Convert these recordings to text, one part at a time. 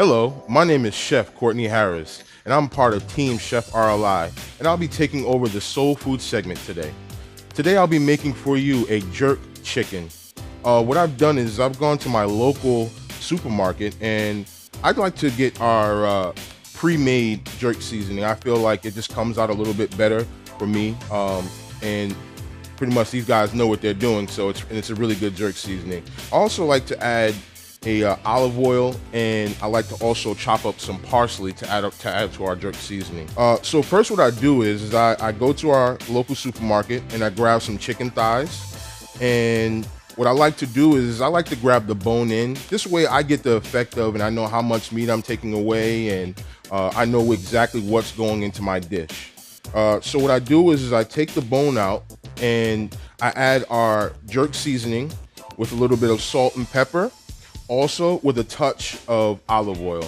Hello, my name is Chef Courtney Harris, and I'm part of Team Chef RLI, and I'll be taking over the soul food segment today. Today I'll be making for you a jerk chicken. What I've done is I've gone to my local supermarket, and I'd like to get our pre-made jerk seasoning. I feel like it just comes out a little bit better for me, and pretty much these guys know what they're doing, so it's a really good jerk seasoning. I also like to add a olive oil, and I like to also chop up some parsley to add to our jerk seasoning. So first what I do is I go to our local supermarket and I grab some chicken thighs, and what I like to do is I like to grab the bone in. This way I get the effect of, and I know how much meat I'm taking away, and I know exactly what's going into my dish. So what I do is I take the bone out and I add our jerk seasoning with a little bit of salt and pepper, also with a touch of olive oil.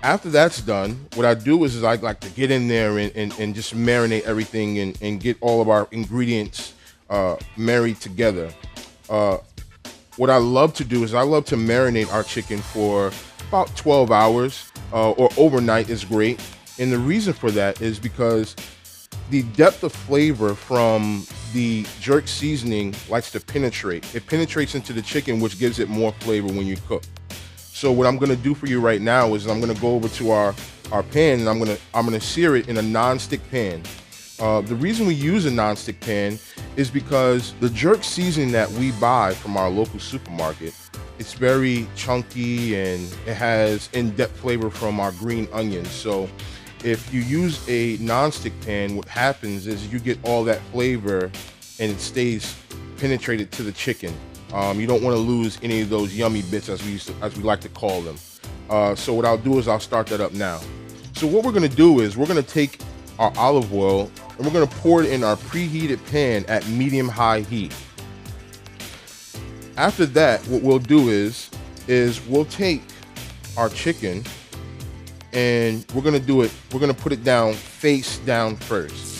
After that's done, what I do is I like to get in there and just marinate everything and get all of our ingredients married together. What I love to do is I love to marinate our chicken for about 12 hours or overnight is great. And the reason for that is because the depth of flavor from the jerk seasoning likes to penetrate. It penetrates into the chicken, which gives it more flavor when you cook. So what I'm gonna do for you right now is I'm gonna go over to our pan, and I'm gonna sear it in a non-stick pan. The reason we use a non-stick pan is because the jerk seasoning that we buy from our local supermarket, it's very chunky and it has in-depth flavor from our green onions. So if you use a non-stick pan, what happens is you get all that flavor and it stays penetrated to the chicken. You don't want to lose any of those yummy bits, as we like to call them. So what I'll do is I'll start that up now. So what we're going to do is we're going to take our olive oil and we're going to pour it in our preheated pan at medium-high heat. After that, what we'll do is we'll take our chicken and we're gonna put it down face down first.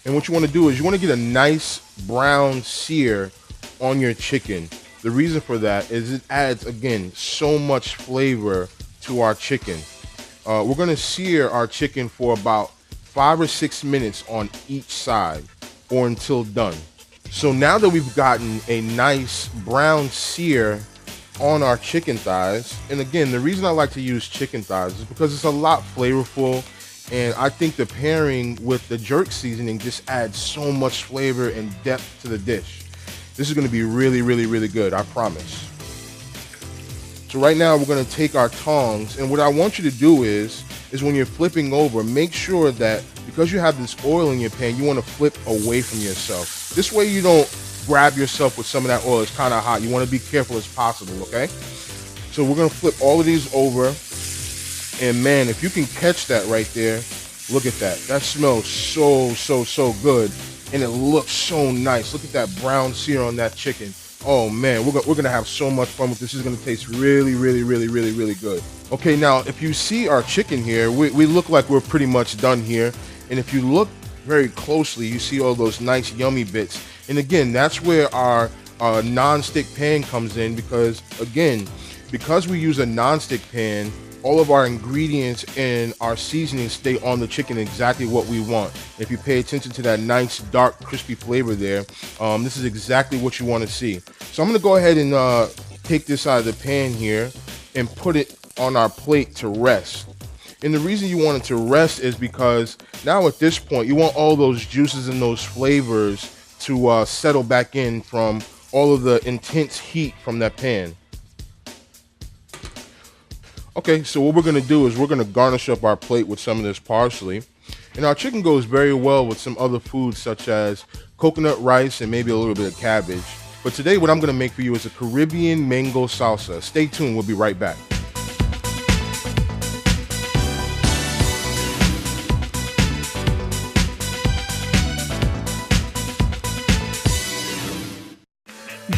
And what you want to do is you want to get a nice brown sear on your chicken. The reason for that is it adds, again, so much flavor to our chicken. We're gonna sear our chicken for about 5 or 6 minutes on each side or until done. So now that we've gotten a nice brown sear on our chicken thighs, and again, the reason I like to use chicken thighs is because it's a lot flavorful, and I think the pairing with the jerk seasoning just adds so much flavor and depth to the dish. This is gonna be really, really, really good, I promise. So right now we're gonna take our tongs, and what I want you to do is when you're flipping over, make sure that because you have this oil in your pan, you wanna flip away from yourself. This way you don't grab yourself with some of that oil. It's kinda hot. You wanna be careful as possible, okay? So we're gonna flip all of these over, and man, if you can catch that right there, look at that. That smells so good. And it looks so nice. Look at that brown sear on that chicken. Oh man, we're gonna have so much fun with this. This is gonna taste really, really, really, really, really good. Okay, now if you see our chicken here, we look like we're pretty much done here. And if you look very closely, you see all those nice yummy bits. And again, that's where our non-stick pan comes in, because again, because we use a non-stick pan, all of our ingredients and our seasonings stay on the chicken exactly what we want. If you pay attention to that nice dark crispy flavor there, this is exactly what you want to see. So I'm gonna go ahead and take this out of the pan here and put it on our plate to rest. And the reason you want it to rest is because now at this point you want all those juices and those flavors to settle back in from all of the intense heat from that pan. Okay, so what we're gonna do is we're gonna garnish up our plate with some of this parsley. And our chicken goes very well with some other foods such as coconut rice and maybe a little bit of cabbage. But today what I'm gonna make for you is a Caribbean mango salsa. Stay tuned, we'll be right back.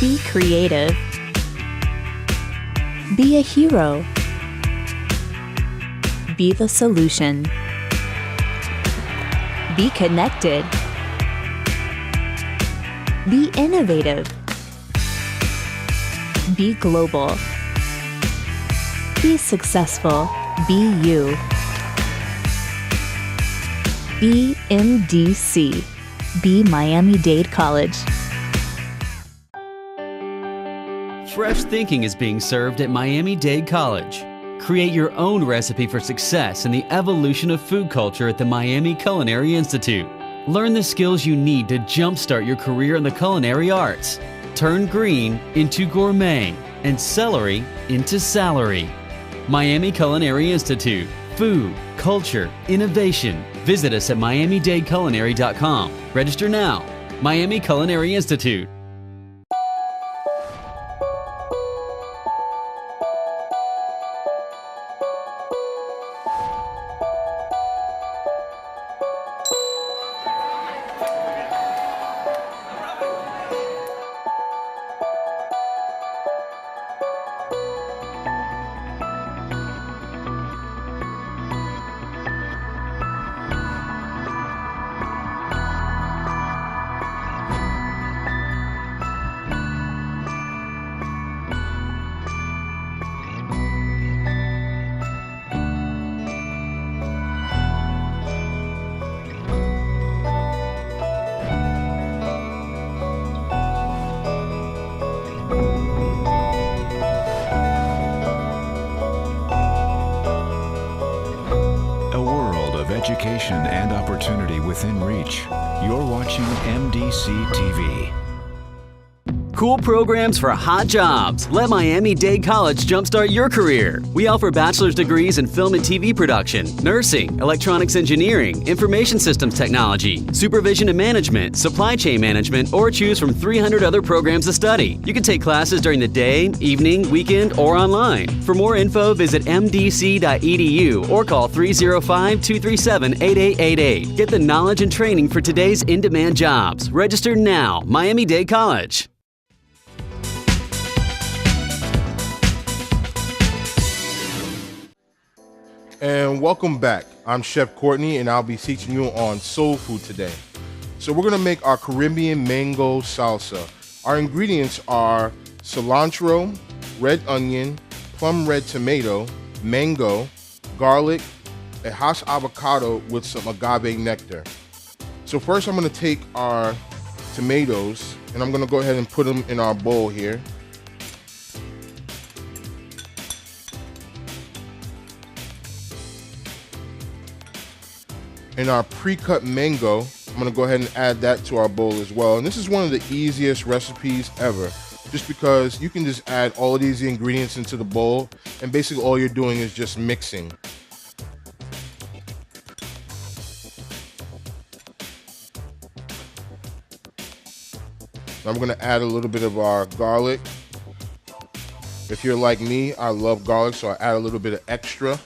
Be creative. Be a hero. Be the solution. Be connected. Be innovative. Be global. Be successful. Be you. Be MDC. Be Miami-Dade College. Fresh thinking is being served at Miami-Dade College. Create your own recipe for success in the evolution of food culture at the Miami Culinary Institute. Learn the skills you need to jumpstart your career in the culinary arts. Turn green into gourmet and celery into salary. Miami Culinary Institute. Food, culture, innovation. Visit us at miamidadeculinary.com. Register now. Miami Culinary Institute. Education and opportunity within reach. You're watching MDC-TV. Cool programs for hot jobs. Let Miami-Dade College jumpstart your career. We offer bachelor's degrees in film and TV production, nursing, electronics engineering, information systems technology, supervision and management, supply chain management, or choose from 300 other programs to study. You can take classes during the day, evening, weekend, or online. For more info, visit mdc.edu or call 305-237-8888. Get the knowledge and training for today's in-demand jobs. Register now. Miami-Dade College. And welcome back. I'm Chef Courtney, and I'll be teaching you on soul food today. So we're gonna make our Caribbean mango salsa. Our ingredients are cilantro, red onion, plum red tomato, mango, garlic, a hash avocado with some agave nectar. So first I'm gonna take our tomatoes and I'm gonna go ahead and put them in our bowl here. And our pre-cut mango, I'm gonna go ahead and add that to our bowl as well. And this is one of the easiest recipes ever, just because you can just add all of these ingredients into the bowl, and basically all you're doing is just mixing. Now I'm gonna add a little bit of our garlic. If you're like me, I love garlic, so I add a little bit of extra.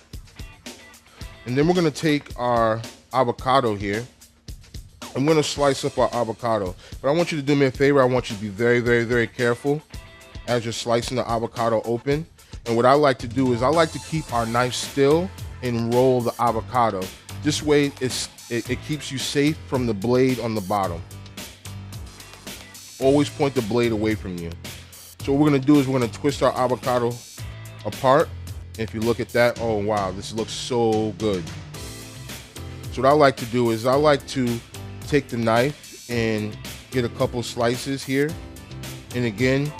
And then we're gonna take our avocado here. I'm gonna slice up our avocado, but I want you to do me a favor. I want you to be very, very, very careful as you're slicing the avocado open. And what I like to do is I like to keep our knife still and roll the avocado. This way it keeps you safe from the blade on the bottom. Always point the blade away from you. So what we're gonna do is we're gonna twist our avocado apart. If you look at that, oh wow, this looks so good. So what I like to do is I like to take the knife and get a couple slices here. And again,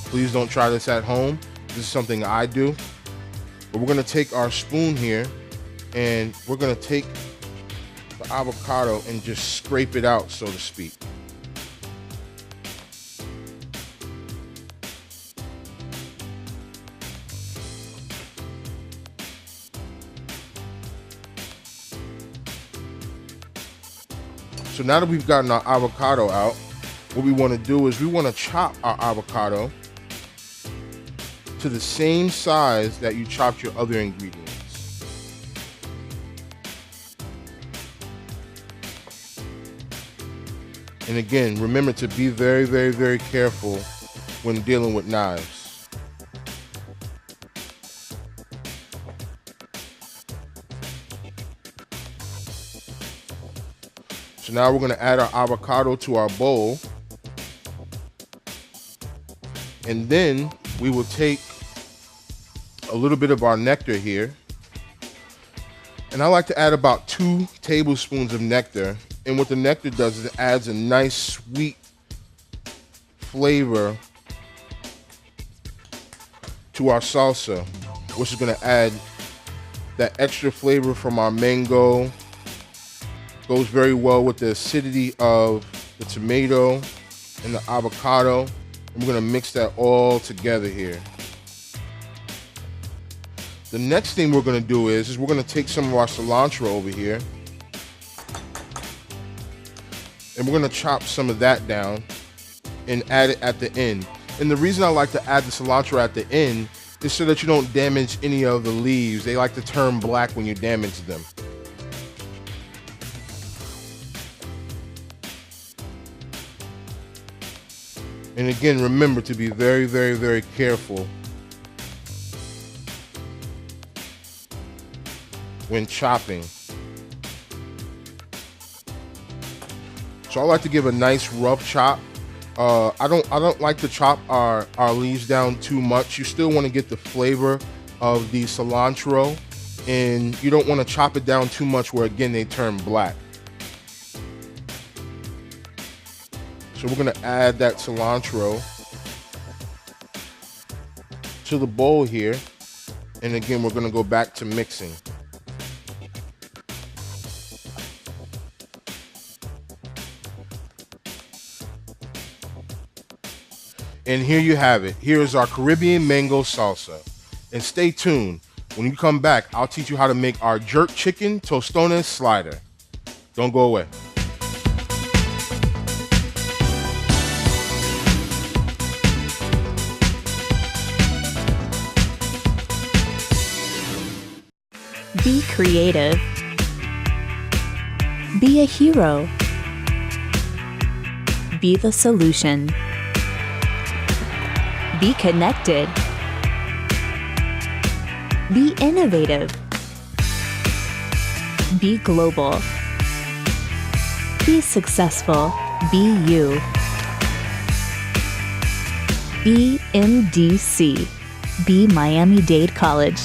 please don't try this at home. This is something I do. But we're gonna take our spoon here and we're gonna take the avocado and just scrape it out, so to speak. So now that we've gotten our avocado out, what we want to do is we want to chop our avocado to the same size that you chopped your other ingredients. And again, remember to be very, very, very careful when dealing with knives. So now we're going to add our avocado to our bowl. And then we will take a little bit of our nectar here. And I like to add about 2 tablespoons of nectar. And what the nectar does is it adds a nice sweet flavor to our salsa, which is going to add that extra flavor from our mango. Goes very well with the acidity of the tomato and the avocado. And we're going to mix that all together here. The next thing we're going to do is we're going to take some of our cilantro over here. And we're going to chop some of that down and add it at the end. And the reason I like to add the cilantro at the end is so that you don't damage any of the leaves. They like to turn black when you damage them. And again, remember to be very, very, very careful when chopping. So I like to give a nice rough chop. I don't like to chop our leaves down too much. You still want to get the flavor of the cilantro, and you don't want to chop it down too much where again they turn black. So we're going to add that cilantro to the bowl here. And again, we're going to go back to mixing. And here you have it. Here is our Caribbean mango salsa. And stay tuned. When you come back, I'll teach you how to make our jerk chicken tostones slider. Don't go away. Be creative. Be a hero. Be the solution. Be connected. Be innovative. Be global. Be successful. Be you. Be MDC. Be Miami-Dade College.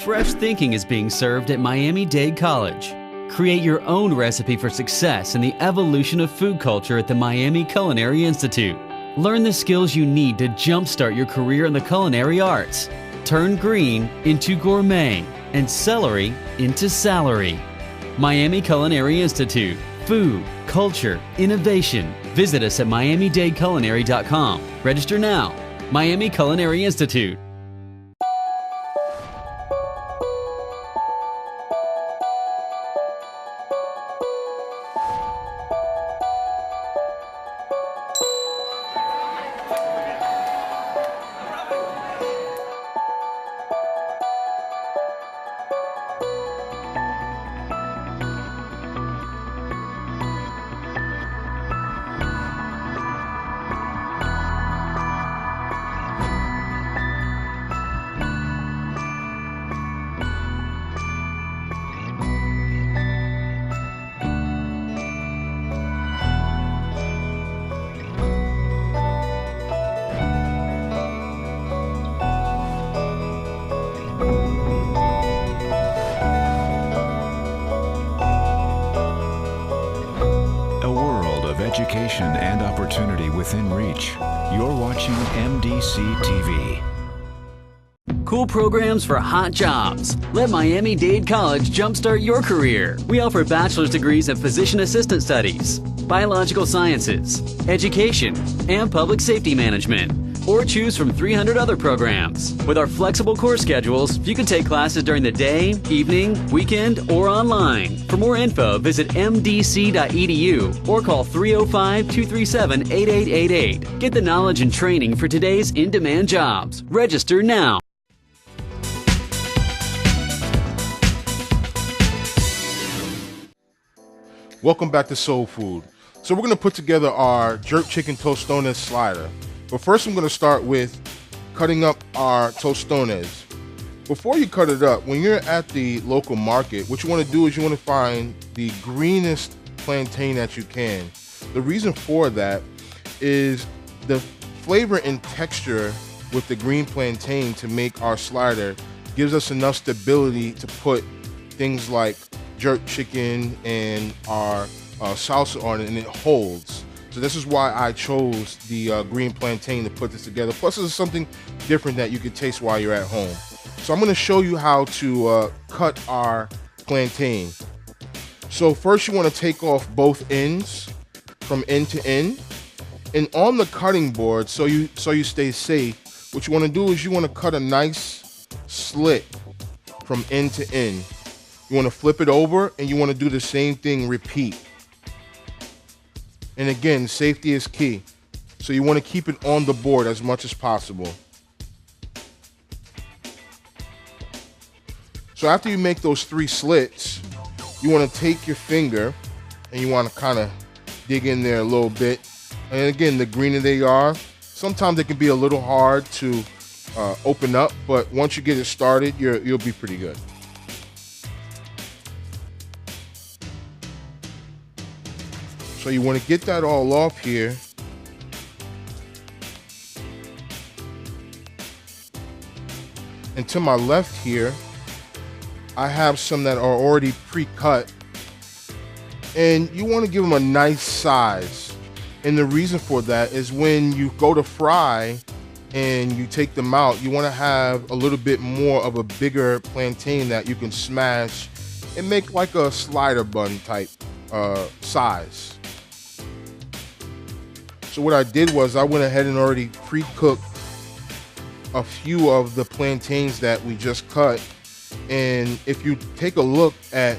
Fresh thinking is being served at Miami-Dade College. Create your own recipe for success in the evolution of food culture at the Miami Culinary Institute. Learn the skills you need to jumpstart your career in the culinary arts. Turn green into gourmet and celery into salary. Miami Culinary Institute. Food, culture, innovation. Visit us at miamidadeculinary.com. Register now. Miami Culinary Institute. Education and opportunity within reach. You're watching MDC-TV. Cool programs for hot jobs. Let Miami-Dade College jumpstart your career. We offer bachelor's degrees in physician assistant studies, biological sciences, education, and public safety management. Or choose from 300 other programs. With our flexible course schedules, you can take classes during the day, evening, weekend, or online. For more info, visit mdc.edu or call 305-237-8888. Get the knowledge and training for today's in-demand jobs. Register now. Welcome back to Soul Food. So we're gonna put together our jerk chicken tostones slider. But first I'm gonna start with cutting up our tostones. Before you cut it up, when you're at the local market, what you wanna do is you wanna find the greenest plantain that you can. The reason for that is the flavor and texture with the green plantain to make our slider gives us enough stability to put things like jerk chicken and our salsa on it, and it holds. So this is why I chose the green plantain to put this together. Plus, this is something different that you can taste while you're at home. So I'm going to show you how to cut our plantain. So first, you want to take off both ends from end to end, and on the cutting board, so you stay safe. What you want to do is you want to cut a nice slit from end to end. You want to flip it over, and you want to do the same thing, repeat. And again, safety is key. So you want to keep it on the board as much as possible. So after you make those 3 slits, you want to take your finger and you want to kind of dig in there a little bit. And again, the greener they are, sometimes they can be a little hard to open up, but once you get it started, you'll be pretty good. So you want to get that all off here. And to my left here, I have some that are already pre-cut. And you want to give them a nice size. And the reason for that is when you go to fry and you take them out, you want to have a little bit more of a bigger plantain that you can smash and make like a slider bun type size. So what I did was I went ahead and already pre-cooked a few of the plantains that we just cut. And if you take a look at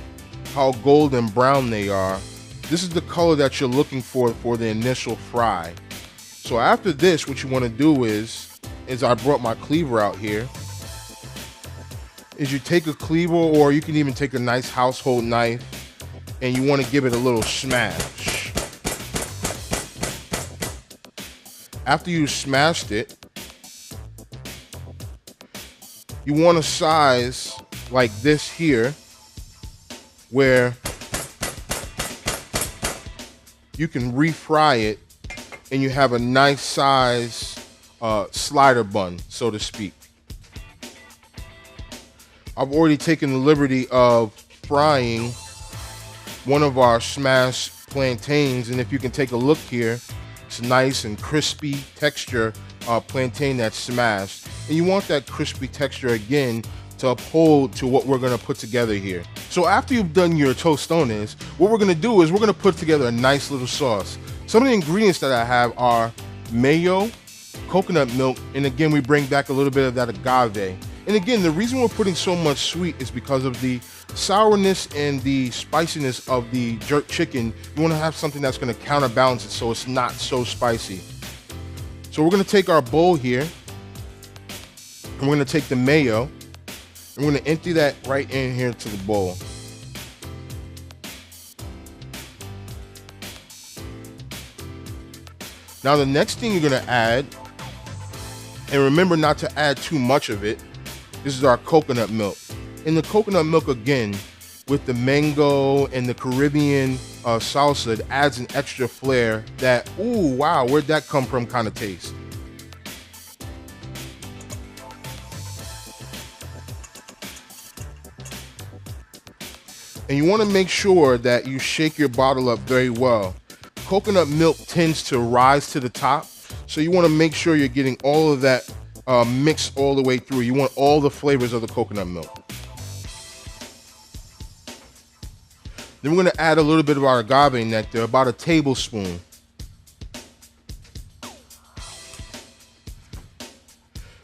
how golden brown they are, this is the color that you're looking for the initial fry. So after this, what you want to do is I brought my cleaver out here, is you take a cleaver, or you can even take a nice household knife, and you want to give it a little smash. After you smashed it, you want a size like this here, where you can refry it and you have a nice size slider bun, so to speak. I've already taken the liberty of frying one of our smashed plantains, and if you can take a look here, it's nice and crispy texture plantain that's smashed. And you want that crispy texture again to uphold to what we're gonna put together here. So after you've done your tostones, what we're gonna do is we're gonna put together a nice little sauce. Some of the ingredients that I have are mayo, coconut milk, and again, we bring back a little bit of that agave. And again, the reason we're putting so much sweet is because of the sourness and the spiciness of the jerk chicken. You wanna have something that's gonna counterbalance it so it's not so spicy. So we're gonna take our bowl here, and we're gonna take the mayo, and we're gonna empty that right in here to the bowl. Now the next thing you're gonna add, and remember not to add too much of it, this is our coconut milk. And the coconut milk, again, with the mango and the Caribbean salsa, it adds an extra flair that, ooh, wow, where'd that come from kind of taste. And you want to make sure that you shake your bottle up very well. Coconut milk tends to rise to the top, so you want to make sure you're getting all of that mixed all the way through. You want all the flavors of the coconut milk. Then we're going to add a little bit of our agave nectar, about a tablespoon.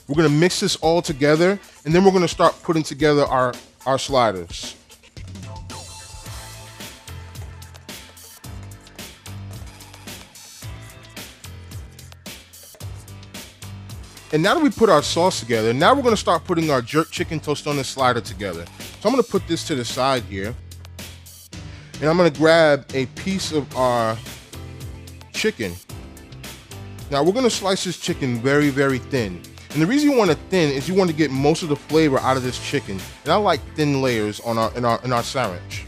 We're going to mix this all together, and then we're going to start putting together our sliders. And now that we put our sauce together, now we're going to start putting our jerk chicken tostones slider together. So I'm going to put this to the side here. And I'm going to grab a piece of our chicken. Now we're gonna slice this chicken very, very thin. And the reason you want it thin is you want to get most of the flavor out of this chicken. And I like thin layers on in our sandwich.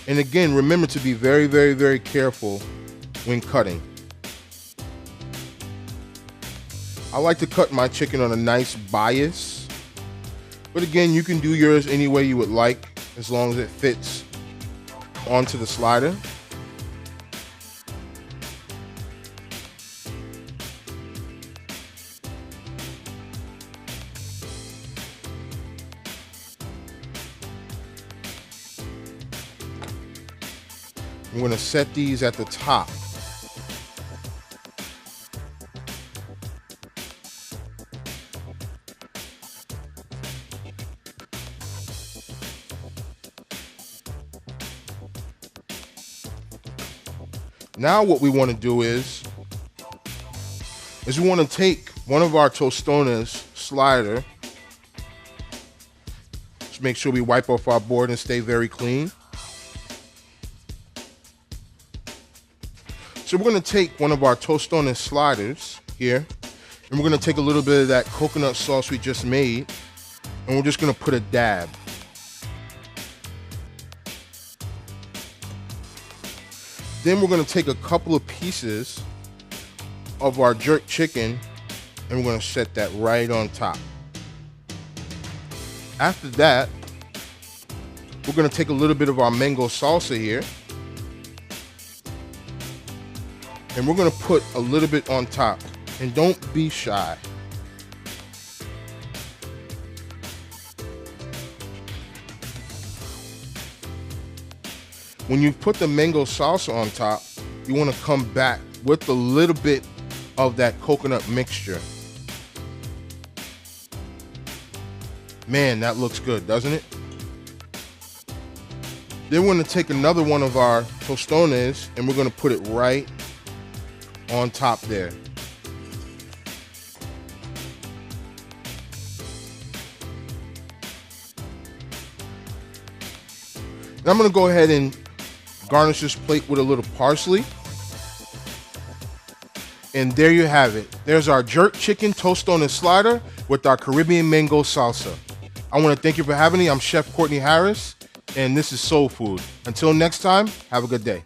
And again, remember to be very, very, very careful when cutting. I like to cut my chicken on a nice bias. But again, you can do yours any way you would like, as long as it fits onto the slider. I'm going to set these at the top. Now what we want to do is we want to take one of our tostones slider. Just make sure we wipe off our board and stay very clean. So we're going to take one of our tostones sliders here, and we're going to take a little bit of that coconut sauce we just made, and we're just going to put a dab. Then we're going to take a couple of pieces of our jerk chicken, and we're going to set that right on top. After that, we're going to take a little bit of our mango salsa here, and we're going to put a little bit on top. And don't be shy. When you put the mango salsa on top, you want to come back with a little bit of that coconut mixture. Man, that looks good, doesn't it? Then we're going to take another one of our tostones and we're going to put it right on top there. And I'm going to go ahead and garnish this plate with a little parsley. And there you have it. There's our jerk chicken tostone slider with our Caribbean mango salsa. I want to thank you for having me. I'm Chef Courtney Harris, and this is Soul Food. Until next time, have a good day.